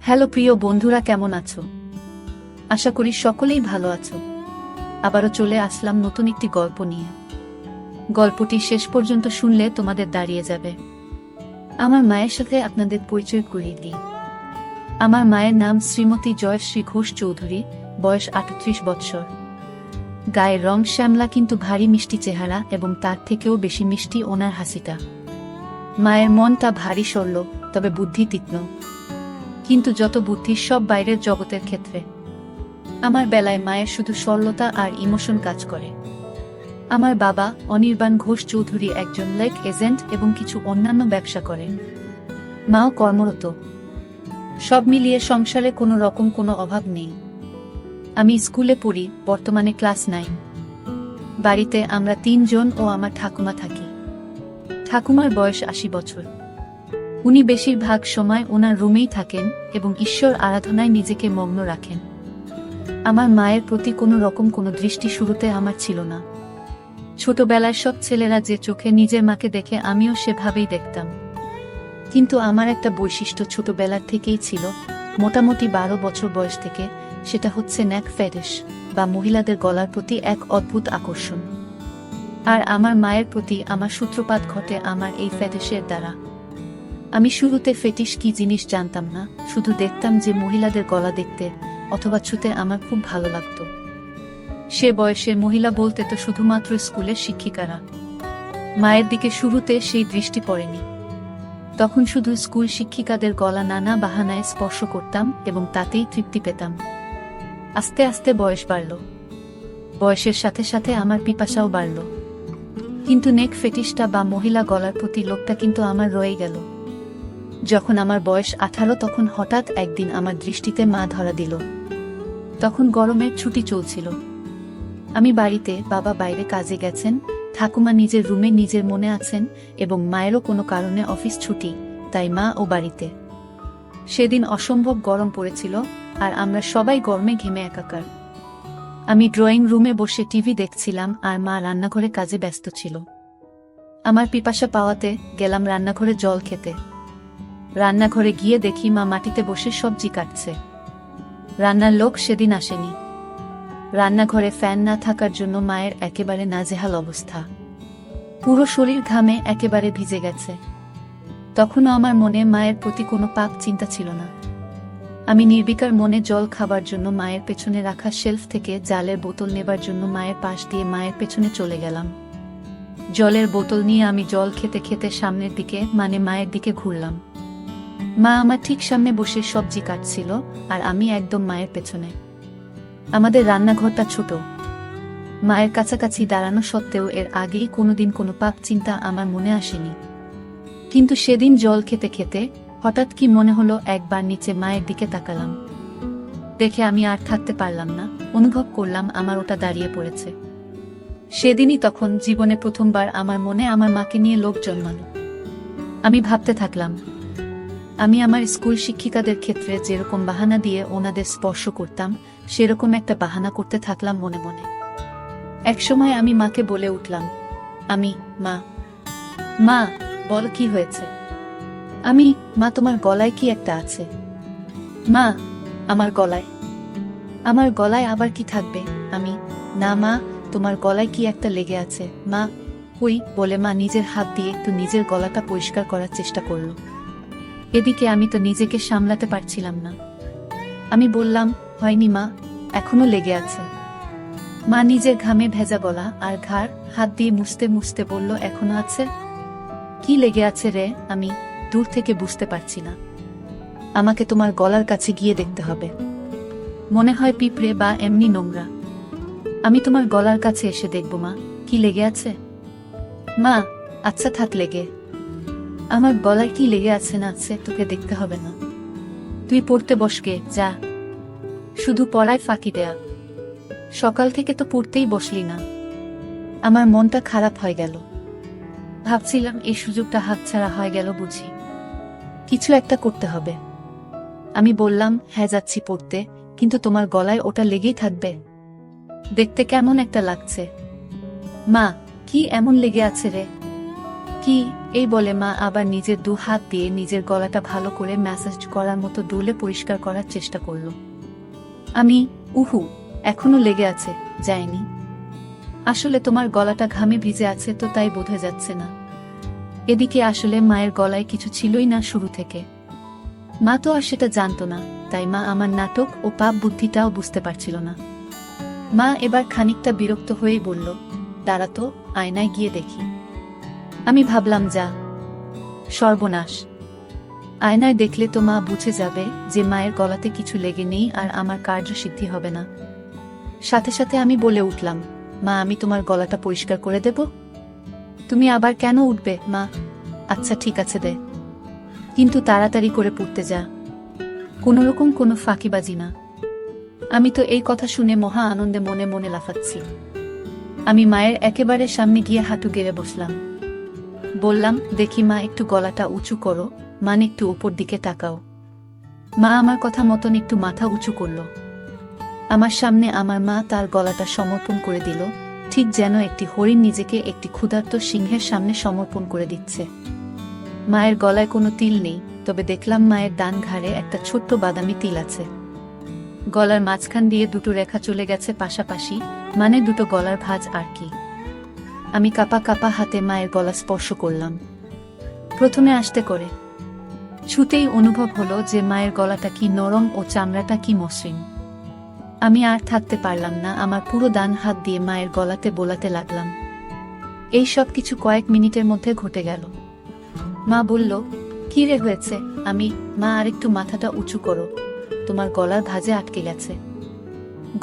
Hello প্রিয় বন্ধুরা, কেমন আছো? আশা করি সকলেই ভালো আছো। আবারও চলে আসলাম নতুন একটি গল্প নিয়ে। গল্পটি শেষ পর্যন্ত শুনলে তোমাদের দাঁড়িয়ে যাবে। আমার মায়ের সাথে আপনাদের পরিচয় করিয়ে দিই। আমার মায়ের নাম শ্রীমতী জয়শ্রী ঘোষ চৌধুরী, বয়স ৩৮ বৎসর। গায়ের রং শ্যামলা, কিন্তু ভারী মিষ্টি চেহারা, এবং তার থেকেও বেশি মিষ্টি ওনার হাসিটা। মায়ের মনটা ভারী সরল, তবে বুদ্ধি তীক্ষ্ণ। কিন্তু যত বুদ্ধি সব বাইরের জগতের ক্ষেত্রে। আমার বেলায় মায়ের শুধু সরলতা আর ইমোশন কাজ করে। আমার বাবা অনির্বাণ ঘোষ চৌধুরী একজন লেক এজেন্ট এবং কিছু অন্যান্য ব্যবসা করেন। মাও কর্মরত। সব মিলিয়ে সংসারে কোনো রকম কোনো অভাব নেই। আমি স্কুলে পড়ি, বর্তমানে ক্লাস 9। বাড়িতে আমরা 3 জন ও আমার ঠাকুমা থাকি। ঠাকুমার বয়স 80 বছর। উনি বেশিরভাগ সময় ওনার রুমেই থাকেন এবং ঈশ্বর আরাধনায় নিজেকে মগ্ন রাখেন। আমার মায়ের প্রতি কোনো রকম কোনো দৃষ্টি শুরুতে আমার ছিল না। ছোটবেলায় সব ছেলেরা যে চোখে নিজের মাকে দেখে, আমিও সেভাবেই দেখতাম। কিন্তু আমার একটা বৈশিষ্ট্য ছোটবেলার থেকেই ছিল, মোটামুটি 12 বছর বয়স থেকে, সেটা হচ্ছে নেক ফেটিশ, বা মহিলাদের গলার প্রতি এক অদ্ভুত আকর্ষণ। আর আমার মায়ের প্রতি আমার সূত্রপাত ঘটে আমার এই ফেটিশের দ্বারা। আমি শুরুতে ফেটিশ কি জিনিস জানতাম না, শুধু দেখতাম যে মহিলাদের গলা দেখতে অথবা ছুতে আমার খুব ভালো লাগতো। সে বয়সের মহিলা বলতে তো শুধুমাত্র স্কুলের শিক্ষিকারা। মায়ের দিকে শুরুতে সেই দৃষ্টি পড়েনি। তখন শুধু স্কুল শিক্ষিকাদের গলা নানা বাহানায় স্পর্শ করতাম এবং তাতেই তৃপ্তি পেতাম। আস্তে আস্তে বয়স বাড়ল। বয়সের সাথে সাথে আমার পিপাসাও বাড়ল। কিন্তু নেক ফেটিশটা বা মহিলা গলার প্রতি লোকটা কিন্তু আমার রয়ে গেল। যখন আমার বয়স 18, তখন হঠাৎ একদিন আমার দৃষ্টিতে মা ধরা দিল। তখন গরমের ছুটি চলছিল। আমি বাড়িতে, বাবা বাইরে কাজে গেছেন, ঠাকুমা নিজের রুমে নিজের মনে আছেন, এবং মায়েরও কোনো কারণে অফিস ছুটি, তাই মা ও বাড়িতে। সেদিন অসম্ভব গরম পড়েছিল, আর আমরা সবাই গরমে ঘেমে একাকার। আমি ড্রয়িং রুমে বসে টিভি দেখছিলাম, আর মা রান্নাঘরে কাজে ব্যস্ত ছিল। আমার পিপাসা পাওয়াতে গেলাম রান্নাঘরে জল খেতে। রান্নাঘরে গিয়ে দেখি মা মাটিতে বসে সবজি কাটছে। রান্নার লোক সেদিন আসেনি। রান্নাঘরে ফ্যান না থাকার জন্য মায়ের একেবারে নাজেহাল অবস্থা। পুরো শরীর ঘামে একেবারে ভিজে গেছে। তখনও আমার মনে মায়ের প্রতি কোনো পাপ চিন্তা ছিল না। আমি নির্বিকার মনে জল খাবার জন্য মায়ের পেছনে রাখা শেলফ থেকে জালের বোতল নেবার জন্য মায়ের পাশ দিয়ে মায়ের পেছনে চলে গেলাম। জলের বোতল নিয়ে আমি জল খেতে খেতে সামনের দিকে, মানে মায়ের দিকে ঘুরলাম। মা আমার ঠিক সামনে বসে সবজি কাটছিল, আর আমি একদম মায়ের পেছনে। আমাদের রান্নাঘরটা ছোট। মায়ের কাছাকাছি দাঁড়ানো সত্ত্বেও এর আগেই কোনোদিন কোনো পাপ চিন্তা আমার মনে আসেনি। কিন্তু সেদিন জল খেতে খেতে হঠাৎ কি মনে হলো, একবার নিচে মায়ের দিকে তাকালাম। দেখে আমি আর থাকতে পারলাম না। অনুভব করলাম আমার ওটা দাঁড়িয়ে পড়েছে। সেদিনই তখন জীবনে প্রথমবার আমার মনে আমার মাকে নিয়ে লোভ জন্মালো। আমি ভাবতে থাকলাম, আমি আমার স্কুল শিক্ষিকাদের ক্ষেত্রে যেরকম বাহানা দিয়ে ওনাদের স্পর্শ করতাম, সেরকম একটা বাহানা করতে থাকলাম মনে মনে। একসময় আমি মাকে বলে উঠলাম, মা মা বল কি হয়েছে? মা তোমার গলায় কি একটা আছে? মা আমার গলায় আবার কি থাকবে? না মা, তোমার গলায় কি একটা লেগে আছে। মা কই বলে মা নিজের হাত দিয়ে একটু নিজের গলাটা পরিষ্কার করার চেষ্টা করল। এদিকে আমি তো নিজেকে সামলাতে পারছিলাম না। আমি বললাম, হয়নি মা, এখনো লেগে আছে। মা নিজের ঘামে ভেজা গলা আর ঘাড় হাত দিয়ে মুছতে মুছতে বলল, এখনো আছে? কি লেগে আছে রে? আমি দূর থেকে বুঝতে পারছি না। আমাকে তোমার গলার কাছে গিয়ে দেখতে হবে। মনে হয় পিঁপড়ে বা এমনি নোংরা। আমি তোমার গলার কাছে এসে দেখব মা, কি লেগে আছে। মা আচ্ছা থাক লেগে। আমার গলায় কি লেগে আছে না আছে তোকে দেখতে হবে না। তুই পড়তে বসকে যা। শুধু পড়ায় ফাঁকি দেয়া। সকাল থেকে তো পড়তেই বসলি না। আমার মনটা খারাপ হয়ে গেল। ভাবছিলাম এই সুযোগটা হাতছাড়া হয়ে গেল বুঝি। কিছু একটা করতে হবে। আমি বললাম, হ্যাঁ যাচ্ছি পড়তে, কিন্তু তোমার গলায় ওটা লেগেই থাকবে? দেখতে কেমন একটা লাগছে। মা কি এমন লেগে আছে রে? কি? এই বলে মা আবার নিজের দু হাত দিয়ে নিজের গলাটা ভালো করে ম্যাসাজ করার মতো ডুলে পরিষ্কার করার চেষ্টা করল। আমি, উহু, এখনো লেগে আছে, যায়নি। আসলে তোমার গলাটা ঘামে ভিজে আছে তো তাই বোঝা যাচ্ছে না। এদিকে আসলে মায়ের গলায় কিছু ছিলই না শুরু থেকে। মা তো আর সেটা জানতো না, তাই মা আমার নাটক ও পাপ বুদ্ধিটাও বুঝতে পারছিল না। মা এবার খানিকটা বিরক্ত হয়েই বলল, দাঁড়া তো, আয়নায় গিয়ে দেখি। আমি ভাবলাম, যা সর্বনাশ, আয়নায় দেখলে তো মা বুঝে যাবে যে মায়ের গলাতে কিছু লেগে নেই আর আমার কার্যসিদ্ধি হবে না। সাথে সাথে আমি বলে উঠলাম, মা আমি তোমার গলাটা পরিষ্কার করে দেব। তুমি আবার কেন উঠবে মা? আচ্ছা ঠিক আছে দে, কিন্তু তাড়াতাড়ি করে পড়তে যা, কোনোরকম কোনো ফাঁকিবাজি না। আমি তো এই কথা শুনে মহা আনন্দে মনে মনে লাফাচ্ছি। আমি মায়ের একেবারে সামনে গিয়ে হাঁটু গেড়ে বসলাম। বললাম, দেখি মা, একটু গলাটা উঁচু করো, মানে একটু উপর দিকে তাকাও। মা আমার কথা মতন একটু মাথা উঁচু করল। আমার সামনে আমার মা তার গলাটা সমর্পণ করে দিল, ঠিক যেন একটি হরিণ নিজেকে একটি ক্ষুধার্ত সিংহের সামনে সমর্পণ করে দিচ্ছে। মায়ের গলায় কোনো তিল নেই, তবে দেখলাম মায়ের ডান ঘাড়ে একটা ছোট্ট বাদামি তিল আছে। গলার মাঝখান দিয়ে দুটো রেখা চলে গেছে পাশাপাশি, মানে দুটো গলার ভাঁজ আর কি। আমি কাপা কাপা হাতে মায়ের গলা স্পর্শ করলাম। প্রথমে আস্তে করে, ছুতেই অনুভব হলো যে মায়ের গলাটা কি নরম ও চামড়াটা কি মসৃণ। আমি আর থাকতে পারলাম না, আমার পুরো ডান হাত দিয়ে মায়ের গলাতে বোলাতে লাগলাম। এই সব কিছু কয়েক মিনিটের মধ্যে ঘটে গেল। মা বলল, কি রে হয়েছে? আমি, মা আরেকটু মাথাটা উঁচু করো, তোমার গলার ভাঁজে আটকে গেছে,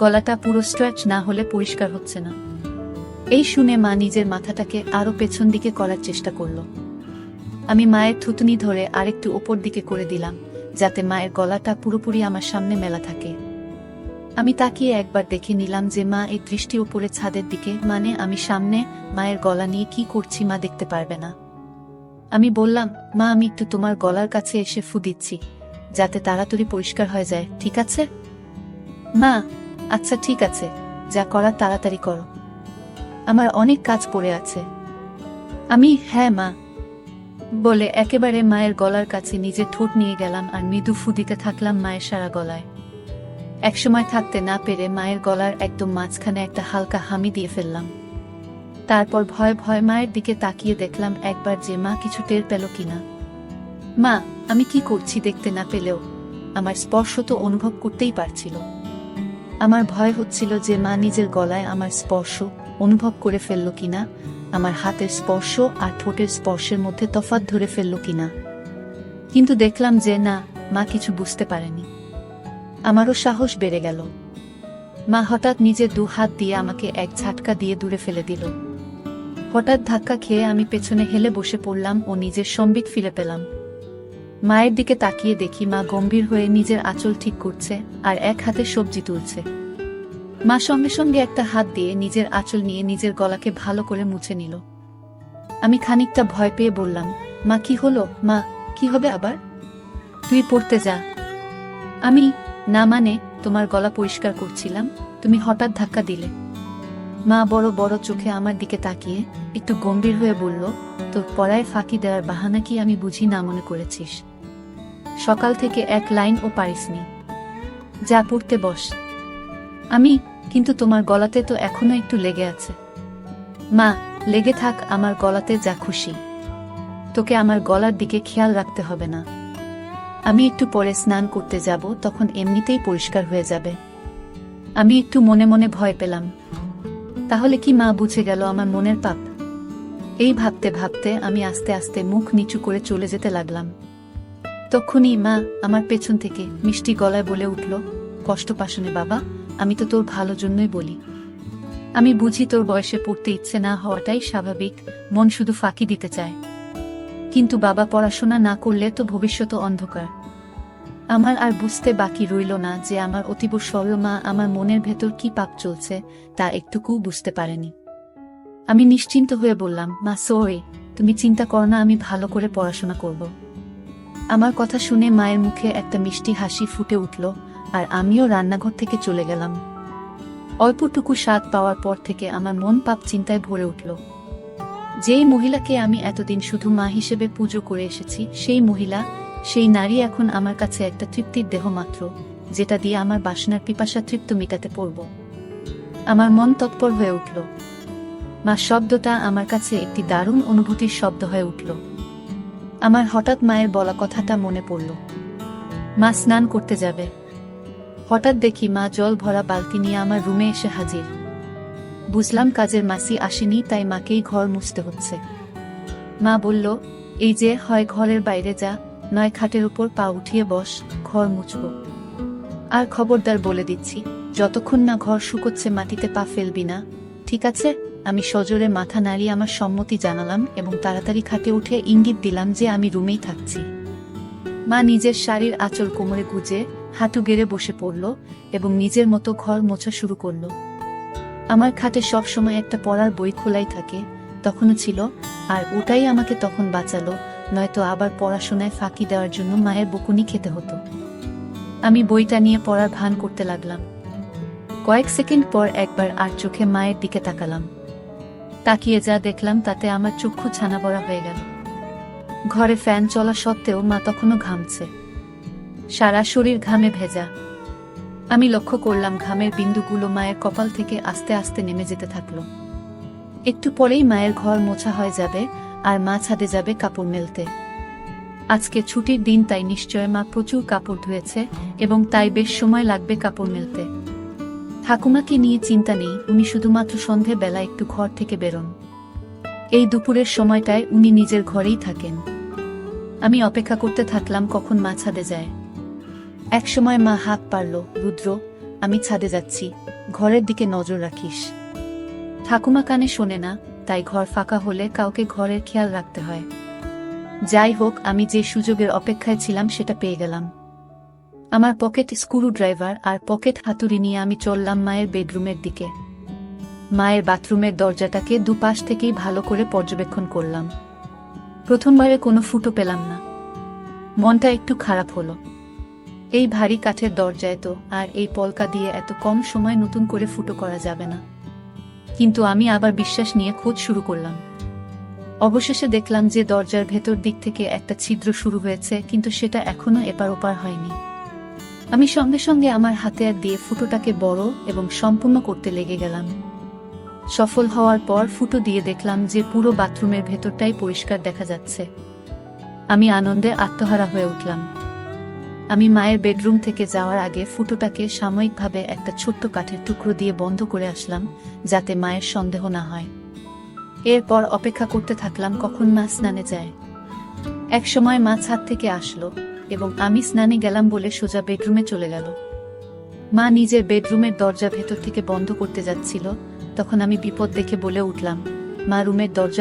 গলাটা পুরো স্ট্রেচ না হলে পরিষ্কার হচ্ছে না। এই শুনে মা নিজের মাথাটাকে আরো পেছন দিকে করার চেষ্টা করল। আমি মায়ের থুতনি ধরে আরেকটু ওপর দিকে করে দিলাম, যাতে মায়ের গলাটা পুরোপুরি আমার সামনে মেলা থাকে। আমি তাকিয়ে একবার দেখে নিলাম যে মা এই দৃষ্টি উপরে ছাদের দিকে, মানে আমি সামনে মায়ের গলা নিয়ে কি করছি মা দেখতে পারবে না। আমি বললাম, মা আমি একটু তোমার গলার কাছে এসে ফু দিচ্ছি, যাতে তাড়াতাড়ি পরিষ্কার হয়ে যায়, ঠিক আছে? মা, আচ্ছা ঠিক আছে, যা করার তাড়াতাড়ি করো, আমার অনেক কাজ পড়ে আছে। আমি, হ্যাঁ মা বলে একেবারে মায়ের গলার কাছে নিজের ঠোঁট নিয়ে গেলাম আর মৃদু ফু দিতে থাকলাম মায়ের সারা গলায়। একসময় থাকতে না পেরে মায়ের গলার একদম মাঝখানে একটা হালকা হামি দিয়ে ফেললাম। তারপর ভয় ভয় মায়ের দিকে তাকিয়ে দেখলাম একবার যে মা কিছু টের পেল কিনা। মা আমি কি করছি দেখতে না পেলেও আমার স্পর্শ তো অনুভব করতেই পারছিল। আমার ভয় হচ্ছিল যে মা নিজের গলায় আমার স্পর্শ অনুভব করে ফেলল কিনা, আমার হাতের স্পর্শ আর ঠোঁটের স্পর্শের মধ্যে তফাৎ ধরে ফেলল কিনা। কিন্তু দেখলাম যে না, মা কিছু বুঝতে পারেনি। আমারও সাহস বেড়ে গেল। মা হঠাৎ নিজের দু হাত দিয়ে আমাকে এক ঝাটকা দিয়ে দূরে ফেলে দিল। হঠাৎ ধাক্কা খেয়ে আমি পেছনে হেলে বসে পড়লাম ও নিজের সম্বিত ফিরে পেলাম। মায়ের দিকে তাকিয়ে দেখি মা গম্ভীর হয়ে নিজের আঁচল ঠিক করছে আর এক হাতে সবজি তুলছে। মা সঙ্গে সঙ্গে একটা হাত দিয়ে নিজের আঁচল নিয়ে নিজের গলাকে ভালো করে মুছে নিল। আমি খানিকটা ভয় পেয়ে বললাম, মা কি হলো? মা কি হবে আবার? তুই পড়তে যা। আমি, না মানে তোমার গলা পরিষ্কার করছিলাম, তুমি হঠাৎ ধাক্কা দিলে। মা বড় বড় চোখে আমার দিকে তাকিয়ে একটু গম্ভীর হয়ে বলল, তোর পড়ায় ফাঁকি দেওয়ার বাহানা কি আমি বুঝি না মনে করেছিস? সকাল থেকে এক লাইন ও পারিসনি, যা পড়তে বস। আমি, কিন্তু তোমার গলাতে তো এখনো একটু লেগে আছে। মা, লেগে থাক আমার গলাতে যা খুশি, তোকে আমার গলার দিকে খেয়াল রাখতে হবে না। আমি একটু পরে স্নান করতে যাব, তখন এমনিতেই পরিষ্কার হয়ে যাবে। আমি একটু মনে মনে ভয় পেলাম, তাহলে কি মা বুঝে গেল আমার মনের পাপ? এই ভাবতে ভাবতে আমি আস্তে আস্তে মুখ নিচু করে চলে যেতে লাগলাম। তখনই মা আমার পেছন থেকে মিষ্টি গলায় বলে উঠল, কষ্ট পাসনে বাবা, আমি তো তোর ভালো জন্যই বলি। আমি বুঝি তোর বয়সে পড়তে ইচ্ছে না হওয়াটাই স্বাভাবিক, মন শুধু ফাঁকি দিতে চায়। কিন্তু বাবা, পড়াশোনা না করলে তো ভবিষ্যৎ অন্ধকার। আমার আর বুঝতে বাকি রইল না যে আমার অতীব সরল মা আমার মনের ভেতর কি পাপ চলছে তা একটুকু বুঝতে পারেনি। আমি নিশ্চিন্ত হয়ে বললাম, মা সরি, তুমি চিন্তা করো না, আমি ভালো করে পড়াশোনা করব। আমার কথা শুনে মায়ের মুখে একটা মিষ্টি হাসি ফুটে উঠল আর আমিও রান্নাঘর থেকে চলে গেলাম। অল্পটুকু স্বাদ পাওয়ার পর থেকে আমার মন পাপ চিন্তায় ভরে উঠল। যেই মহিলাকে আমি এতদিন শুধু মা হিসেবে পুজো করে এসেছি, সেই মহিলা, সেই নারী এখন আমার কাছে একটা তৃপ্তির দেহ মাত্র, যেটা দিয়ে আমার বাসনার পিপাসা তৃপ্ত মেটাতে পারব। আমার মন তৎপর হয়ে উঠল। মা শব্দটা আমার কাছে একটি দারুণ অনুভূতির শব্দ হয়ে উঠল। আমার হঠাৎ মায়ের বলা কথাটা মনে পড়ল, মা স্নান করতে যাবে। হঠাৎ দেখি মা জল ভরা বালতি নিয়ে আমার রুমে এসে হাজির। বুঝলাম কাজের মাসি আসেনি, তাই মাকেই ঘর মুছতে হচ্ছে। মা বলল, এই যে, হয় ঘরের বাইরে যা, নয় খাটের উপর পা উঠিয়ে বস, ঘর মুছব। আর খবরদার বলে দিচ্ছি, যতক্ষণ না ঘর শুকোচ্ছে মাটিতে পা ফেলবি না, ঠিক আছে? আমি সজোরে মাথা নাড়িয়ে আমার সম্মতি জানালাম এবং তাড়াতাড়ি খাটে উঠে ইঙ্গিত দিলাম যে আমি রুমেই থাকছি। মা নিজের শাড়ির আঁচল কোমরে গুজে হাঁটু গেড়ে বসে পড়ল এবং নিজের মতো ঘর মোছা শুরু করল। আমার খাটে সব সময় একটা পড়ার বই খোলাই থাকে, তখনও ছিল, আর ওটাই আমাকে তখন বাঁচালো, নয়তো আবার পড়াশোনায় ফাঁকি দেওয়ার জন্য মায়ের বকুনি খেতে হতো। আমি বইটা নিয়ে পড়ার ভান করতে লাগলাম। কয়েক সেকেন্ড পর একবার আর চোখে মায়ের দিকে তাকালাম। তাকিয়ে যা দেখলাম তাতে আমার চক্ষু ছানা বড়া হয়ে গেল। ঘরে ফ্যান চলা সত্ত্বেও মা তখনও ঘামছে, সারা শরীর ঘামে ভেজা। আমি লক্ষ্য করলাম ঘামের বিন্দুগুলো মায়ের কপাল থেকে আস্তে আস্তে নেমে যেতে থাকলো। একটু পরেই মায়ের ঘর মোছা হয়ে যাবে আর মা ছাদে যাবে কাপড় মেলতে। আজকে ছুটির দিন, তাই নিশ্চয় মা প্রচুর কাপড় ধুয়েছে এবং তাই বেশ সময় লাগবে কাপড় মেলতে। ঠাকুমাকে নিয়ে চিন্তা নেই, উনি শুধুমাত্র সন্ধে বেলা একটু ঘর থেকে বেরোন। এই দুপুরের সময়টায় উনি নিজের ঘরেই থাকেন। আমি অপেক্ষা করতে থাকলাম কখন মা ছাদে যায়। একসময় মা হাত পারল, রুদ্র, আমি ছাদে যাচ্ছি, ঘরের দিকে নজর রাখিস। ঠাকুমা কানে শোনে না, তাই ঘর ফাঁকা হলে কাউকে ঘরের খেয়াল রাখতে হয়। যাই হোক, আমি যে সুযোগের অপেক্ষায় ছিলাম সেটা পেয়ে গেলাম। আমার পকেট স্ক্রু ড্রাইভার আর পকেট হাতুড়ি নিয়ে আমি চললাম মায়ের বেডরুমের দিকে। মায়ের বাথরুমের দরজাটাকে দুপাশ থেকেই ভালো করে পর্যবেক্ষণ করলাম। প্রথমবারে কোনো ফুটো পেলাম না। মনটা একটু খারাপ হলো। এই ভারী কাঠের দরজায় তো আর এই পলকা দিয়ে এত কম সময় নতুন করে ফুটো করা যাবে না। কিন্তু আমি আবার বিশ্বাস নিয়ে খোঁজ শুরু করলাম। অবশেষে দেখলাম যে দরজার ভেতর দিক থেকে একটা ছিদ্র শুরু হয়েছে, কিন্তু সেটা এখনো এপার ওপার হয়নি। আমি সঙ্গে সঙ্গে আমার হাতিয়ার দিয়ে ফুটোটাকে বড় এবং সম্পূর্ণ করতে লেগে গেলাম। সফল হওয়ার পর ফুটো দিয়ে দেখলাম যে পুরো বাথরুমের ভেতরটাই পরিষ্কার দেখা যাচ্ছে। আমি আনন্দে আত্মহারা হয়ে উঠলাম। আমি মায়ের বেডরুম থেকে যাওয়ার আগে ফুটোটাকে সাময়িকভাবে একটা ছোট্ট কাঠের টুকরো দিয়ে বন্ধ করে আসলাম, যাতে মায়ের সন্দেহ না হয়। এরপর অপেক্ষা করতে থাকলাম কখন মা স্নানে যায়। একসময় মা ছাদ থেকে আসলো এবং আমি স্নানে গেলাম বলে সোজা বেডরুমে চলে গেল। মা নিজের বেডরুমের দরজা ভেতর থেকে বন্ধ করতে যাচ্ছিল, তখন আমি বিপদ দেখে বলে উঠলাম, মা, রুমের দরজা